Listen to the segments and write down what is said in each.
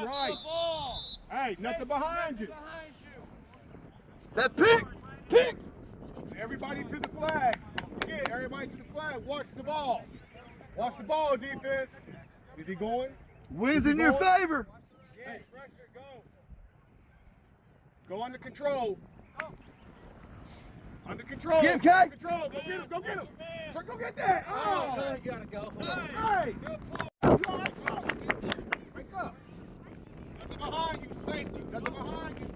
right. Hey, nothing behind you. That pick! Pick! Everybody to the flag. Yeah, everybody to the flag. Watch the ball. Watch the ball, defense. Is he going? Wins in your favor. Hey, pressure, go. Go under control. Under control. Get him, Kay. Under control. Go get him. Go get him. Go get that. Oh, You gotta go. hey. Wake up. Nothing behind you. Safety. Nothing behind you.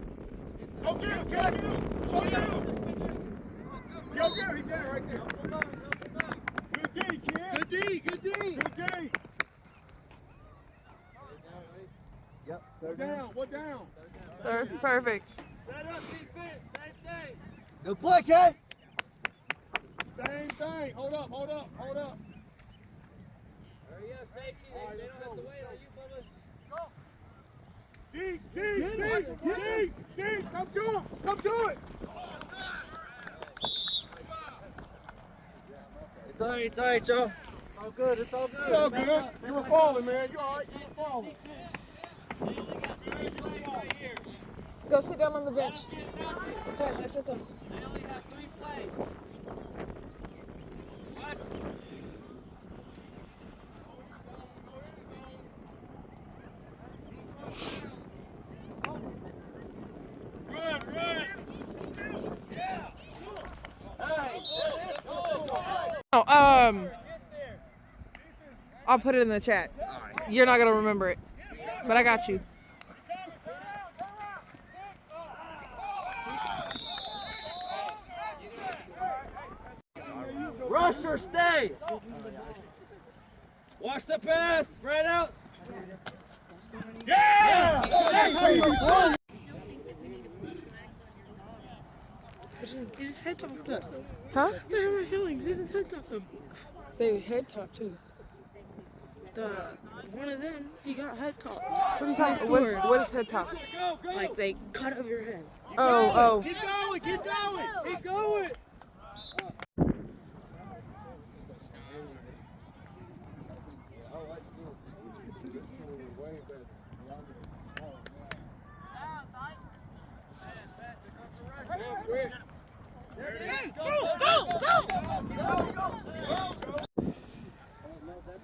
Go get him. Go get him. Go get him. Go get him. He's there right there. Good D, kid. Good D, good D. Good D. Yep. One down. One down. Third, perfect. Set up defense. Same thing. Good play, Kay. Same thing. Hold up. Hold up. Hold up. Hurry up, safety. They don't have to wait on you, Bubba. D, D, D, come to him. Come to it. It's all right, y'all. It's all good. It's all good. It's all good. You were falling, man. You all right? You were falling. Go sit down on the bench. Guys, I said so. They only have 3 plays. Watch. Run, run. Yeah. Hey, Oh, I'll put it in the chat. You're not gonna remember it, but I got you. rush or stay. Watch the pass. Spread out. Yeah! They just head topped us. Huh? They hurt my feelings. They just head topped them. They head top too. One of them, he got head topped. What are you talking about? What is head top? Like they cut off your head. Oh, Keep going, keep going. Keep going.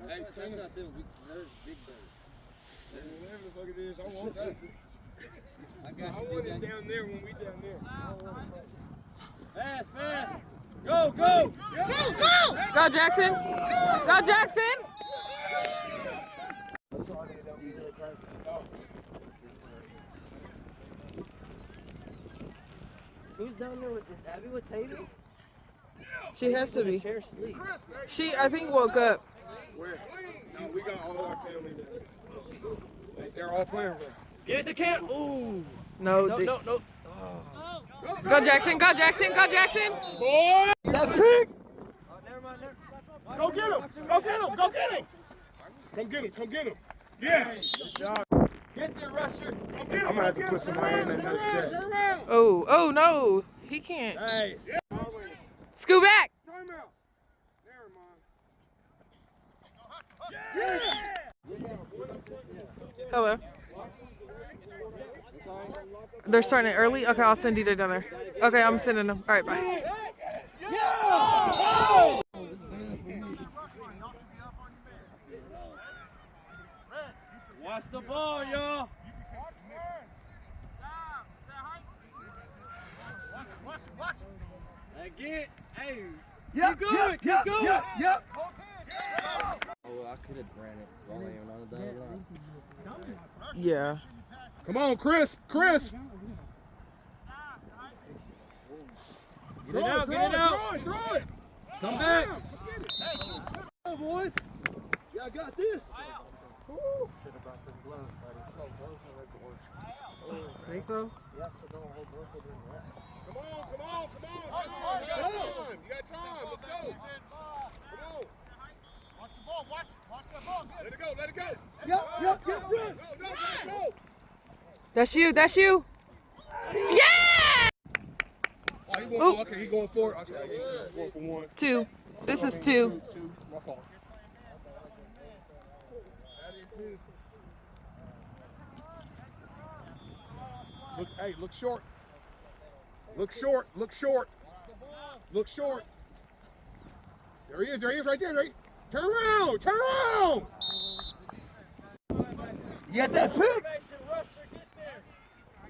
Hey, turn it. Whatever the fuck it is, I want that. I got I you, want it DJ. down there when we down there. Pass, pass. Go, go. Go Jackson! Go Jackson! Who's down there with, is Abby with Tavy? She has to be. Chair sleep. She, I think, woke up. Where? No, we got all our family there. Like, they're all playing with us. Get it to camp. Ooh. No, No, they- no, no. Go Jackson! Go Jackson! Go Jackson! Boy! That pick! Oh, never mind. Go get him! Go get him! Go get him! Come get him! Come get him! Yeah! Good job. Get there, Rusher. Go get him! I'm gonna have to put somebody in that nurse check. Oh no, he can't. Nice. Scoot back! Time out! Never mind. Yeah! Hello. They're starting it early? Okay, I'll send DJ down there. Okay, I'm sending them. All right, bye. Watch the ball, y'all. Again, hey. Yep, Keep going, yep, keep yep, going. yep, yep. Oh, I could have ran it while I am on the line. Yeah. Come on, Chris! Chris! Get it out, get it out. Throw it! Come back. Hey, boys. Y'all got this. Think so? Come on, come on, come on! You got time! You got time! Let's go! Come on! Watch the ball! Watch that ball! Let it go! Let it go! Yep, yep, yep, run. No, let it go! That's you. That's you. Yeah! Oh, he going, okay, he going for it. I said, he going for one. 2. This is 2. My fault. Look, hey, look short. Look short, look short. Look short. There he is right there. Right. Turn around, turn around. You got that pick?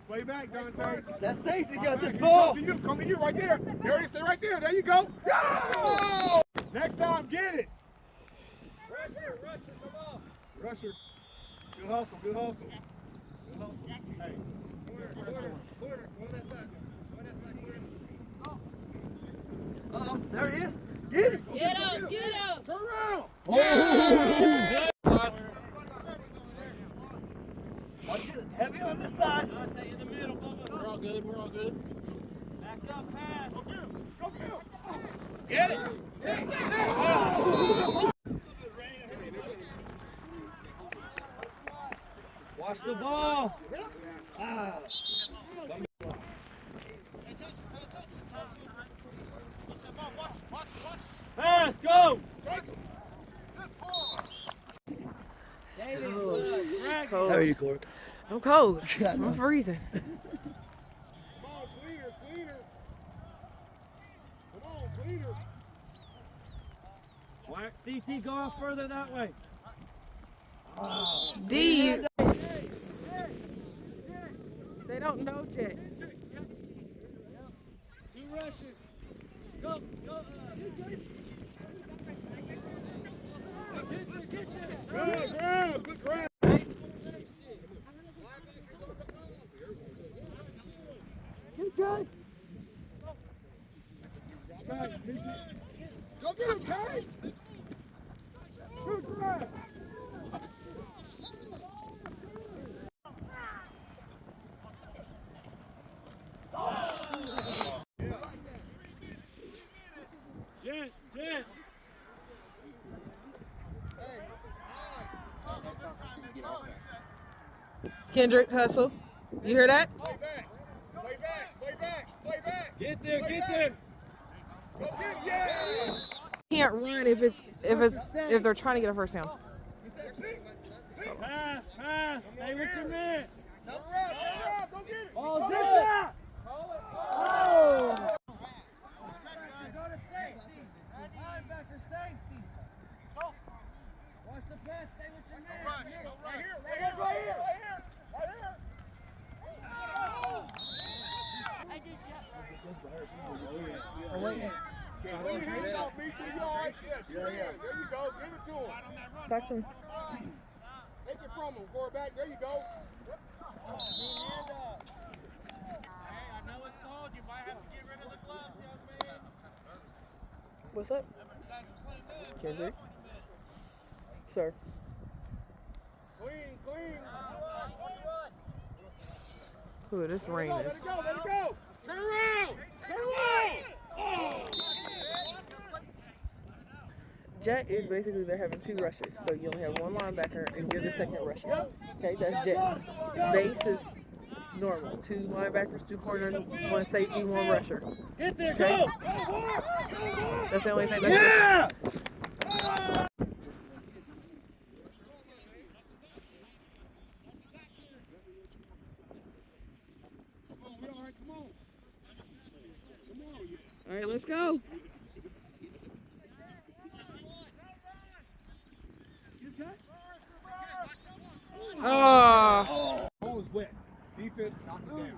Play back, Dante. That safety got this ball. Come to you right there. There he is, stay right there. There you go. Go! Next time, get it. Rusher, come on. Rusher. Good hustle, good hustle. Good hustle. Hey. Corner. Go that side. Uh-oh, there he is. Get it. Get up! Turn around. Oh. Watch it. Heavy on this side. In the middle, Bubba. We're all good. We're all good. Back up, pass. Go get him. Get it. Watch the ball. Pass, go. Cold. How are you, Court? I'm cold. Yeah, I know. I'm freezing. Come on, cleaner. Come on, cleaner. CT, go out further that way. D. They don't know Jet. 2 rushes. Go. Good grab. Okay. Go get him, Kai. Good grab. Gents. Kendrick, hustle. You hear that? Play back. Get there. Go get him, yeah. Can't run if they're trying to get a first down. Pass. Stay with your man. Turn around, go get it. Ball down. Oh. Watch the pass. Stay with your man. Right here. Yeah. There you go. Give it to him. Back to him. Take it from him. Quarterback. There you go. What's up? Kendrick? Sir. Clean. Ooh, this rain Let is. it go. Turn around. Oh. Jet is basically they're having 2 rushers, so you only have 1 linebacker and you're the second rusher. Okay, that's Jet. Base is normal. 2 linebackers, 2 corners, 1 safety, 1 rusher. Get there. Okay? Go. That's the only thing that's Yeah. Come on. All right, let's go. Oh. Ball is wet. Defense, knock it down.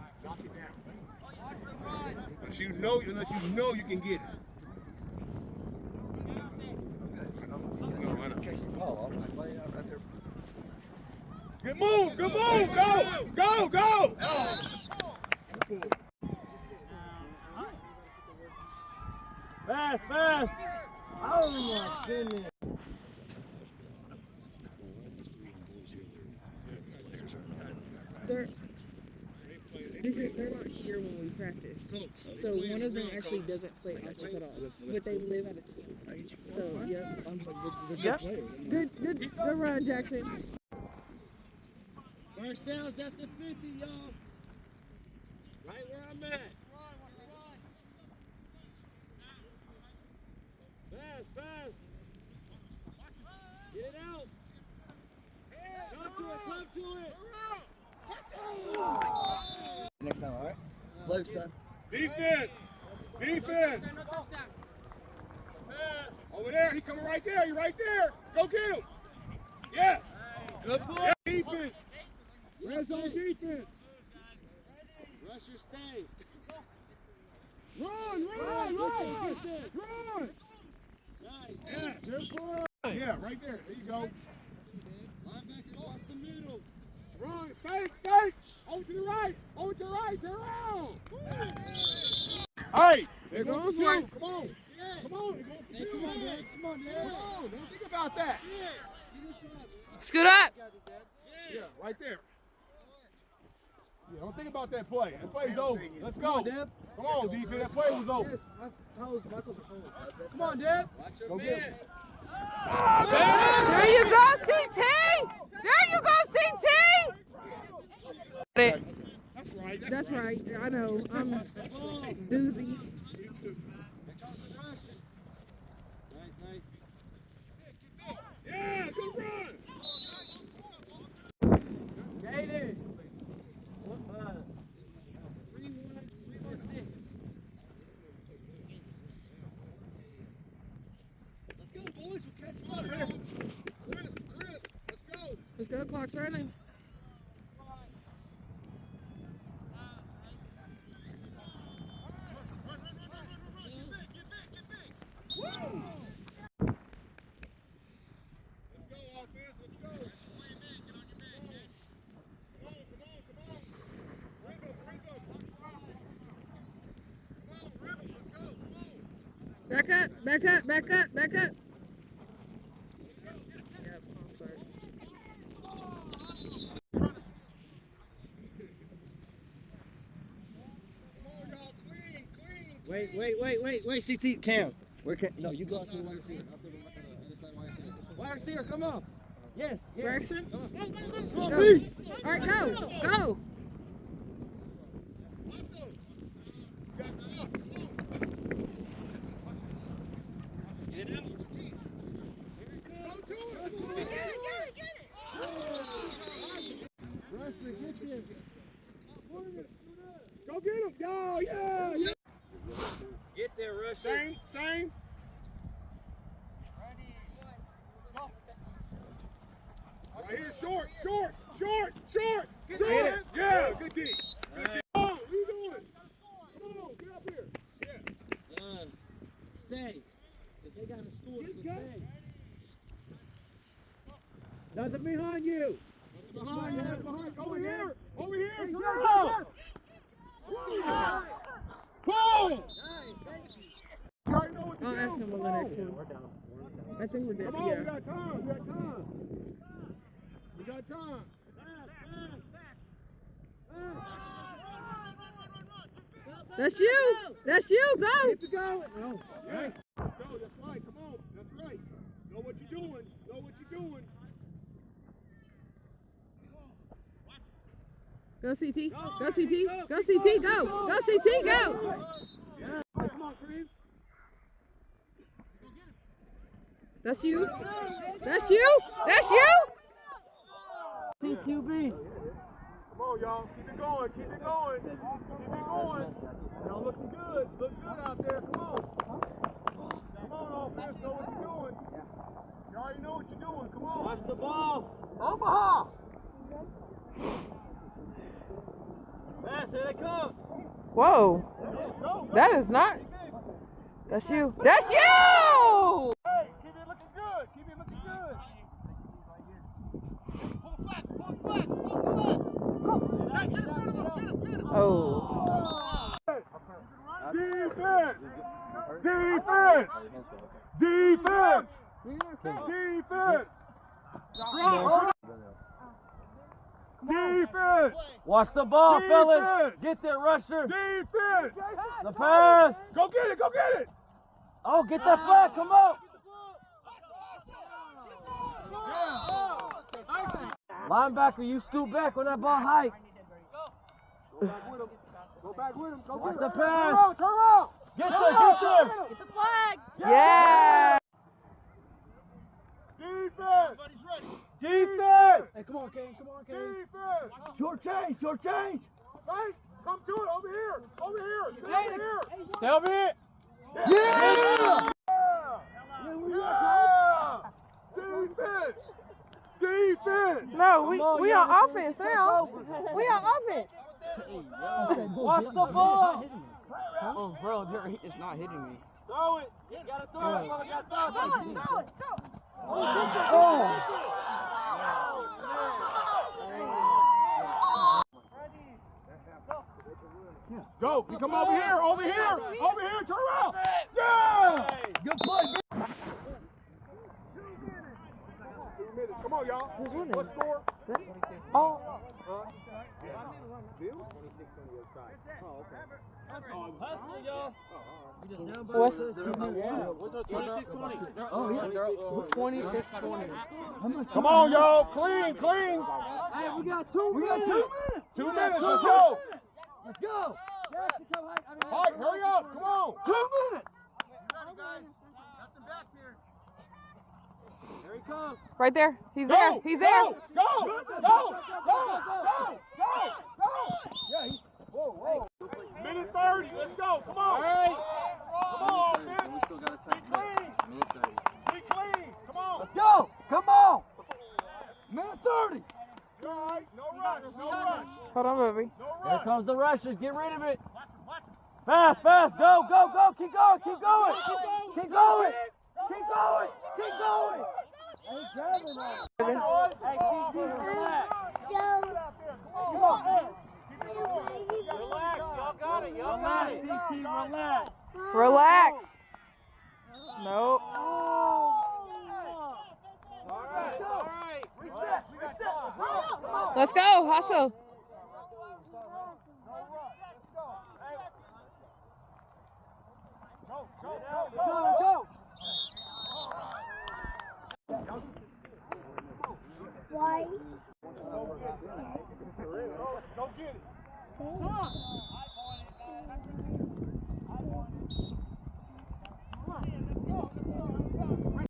Unless you know you can get it. No, I know. Catching the ball. I'll just lay it out right there. Good move. Go. Pass. Oh my goodness. They're not here when we practice. So one of them actually doesn't play offense at all, but they live at a team. So yep. Yep. Good run, Jackson. First down's at the 50, y'all. Right where I'm at. Pass. Get it out. Come to it. Next time, all right? Left son. Defense. Defense. Over there. He coming right there. He right there. Go get him. Yes. Good play. Defense. Red zone defense. Rusher, stay. Run. Yeah. Good play. Yeah, right there. There you go. Linebacker across the middle. Run. Fake. Over to the right. Turn around. Hey. They're going for it. Come on. Come on. Hey, come on, man. Come on. Don't think about that. Scoot up. Yeah, right there. Yeah, don't think about that play. That play's over. Let's go. Come on, defense. That play was over. Come on, Deb. Go get him. There you go, CT! There you go, CT! That's right. That's right. I know. I'm doozy. Nice. Yeah, good run. Gated. 3-1-3-6. Let's go, boys. We'll catch them up. Chris, let's go. Let's go. Clock's running. Back up. Yep, I'm sorry. Wait, CT, Cam. Where can? No, you go out to the wide receiver. Wide receiver, come on. Yes. Braxton? Come on. All right, go. Go get him. Yeah. Get there, Rusher. Same. Right here, short. Yeah, good D. Come on, what are you doing? Come on, get up here. Yeah. Done. Stay. If they got to score, just stay. Nothing behind you. Behind. Over here. Go! Pull! You already know what to I'll do. ask him on the next one. I think we're dead. Come on, Yeah. we got time. That's you. Go. Get to go. No. Yes. Go, that's right. Come on. That's right. Know what you're doing. Go CT. Go CT. Go. Come on, Chris. That's you. CQB. Come on, y'all. Keep it going. Y'all looking good. Look good out there. Come on, offense. Know what you're doing. You already know what you're doing. Come on. Watch the ball. Omaha. Pass, here they come. Whoa. That is not. That's you. Hey, keep it looking good. Pull flat. Go. Get in front of him. Oh. Defense. Watch the ball, Defense. fellas. Get there, Rusher. Defense. The pass. Go get it. Oh, get that flag. Come on. Linebacker, you scoot back when that ball hike. Go back with him. Watch the pass. Turn around. Get there. Yeah. Defense. Hey, come on, Kane. Defense. Short change. Right. Come to it, over here. Over here. Stay over here. Help it! Yeah! Defense! Defense! No, we on offense now. We on offense. Watch the ball. Oh, bro, it's not hitting me. Throw it. You gotta throw it. You gotta throw it. Go! You come over here! Over here! Over here! Turn around! Yeah! Good play, man. 2 minutes. Come on, y'all. What score? Oh, Hustle, y'all. what's 26-20. Oh, yeah. 26-20? Come on, y'all. Clean, clean. Hey, we got 2 We got minutes. 2 minutes. 2 minutes. Let's go. Let's go. All right, hurry up. Come on. 2 minutes. Here he comes. Right there. He's there. Go, He's there. Go, go, go, go, go, go. Yeah, whoa, whoa. Minute 30. Let's go. Come on. All right. Come on, man. We still got a time. Minute 30. Be clean. Come on. Let's go. Come on. Minute 30. You all right? No rush. No rush. Hold on, baby. No Here rush. comes the rushers. Get rid of it. Fast, fast. Go, go, go. Keep going. Keep going. Keep going. Keep going. Keep going. Hey, grabbing that. Hey, CT, relax. Come on. Relax. Y'all got it. Y'all got it. CT, relax. Relax. Nope. All right. Reset. Reset. Let's go. Hustle. Go, go, Go, go, go. go. Go get it.